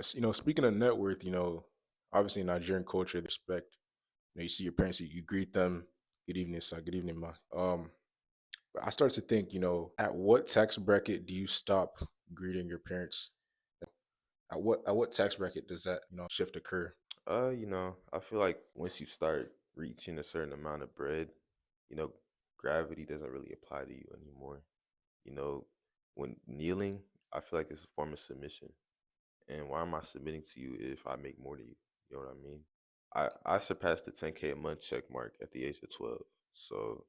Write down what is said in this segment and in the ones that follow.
Yes, speaking of net worth, obviously in Nigerian culture, the respect. You see your parents, you greet them. Good evening, son. Good evening, ma. But I started to think, at what tax bracket do you stop greeting your parents? At what tax bracket does that shift occur? I feel like once you start reaching a certain amount of bread, you know, gravity doesn't really apply to you anymore. You know, when kneeling, I feel like it's a form of submission. And why am I submitting to you if I make more than you? You know what I mean? I surpassed the 10K a month check mark at the age of 12. So,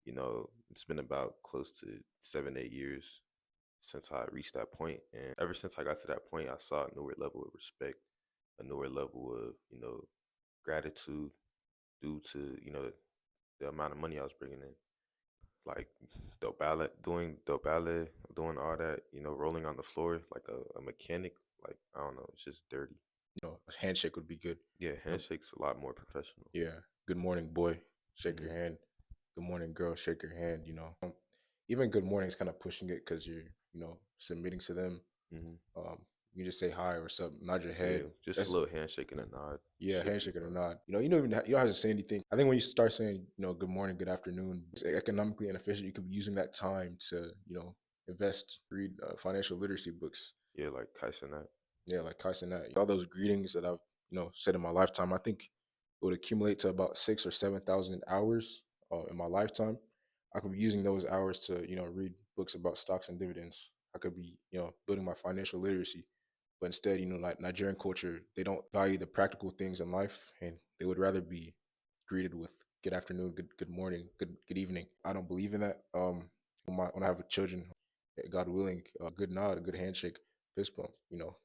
it's been about close to 7, 8 years since I reached that point. And ever since I got to that point, I saw a newer level of respect, a newer level of, gratitude due to, the amount of money I was bringing in. Like doing ballet, doing all that, rolling on the floor like a mechanic. Like, I don't know, it's just dirty. A handshake would be good. Yeah, You know, handshake's a lot more professional. yeah. Good morning, boy. Shake your Hmm. hand. Good morning, girl. Shake your hand. Even good morning is kind of pushing it because you're submitting to them. Hmm. You just say hi or something, nod your Yeah, head. just a That's little handshake and a nod Yeah, should be handshake or enough. nod. You don't even you don't have to say anything. I think when you start saying good morning, good afternoon, it's economically and efficient. You could be using that time to invest, read financial literacy books. Yeah, like Kaisenat. Yeah, like Kyson, that all those greetings that I've said in my lifetime, I think it would accumulate to about 6 or 7 thousand hours in my lifetime. I could be using those hours to read books about stocks and dividends. I could be building my financial literacy, but instead, like Nigerian culture, they don't value the practical things in life, and they would rather be greeted with good afternoon, good morning, good evening. I don't believe in that. When I have children, God willing, a good nod, a good handshake, fist bump.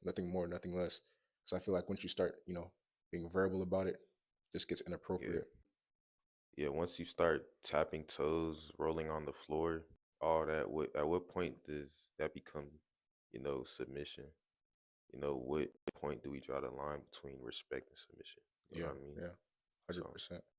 Nothing more, nothing less. Because I feel like once you start, being verbal about it, just gets Yeah. inappropriate. Yeah, once you start tapping toes, rolling on the floor, all that, at what point does that become, submission? What point do we draw the line between respect and submission? You know Yeah, what I mean? yeah, hundred So percent.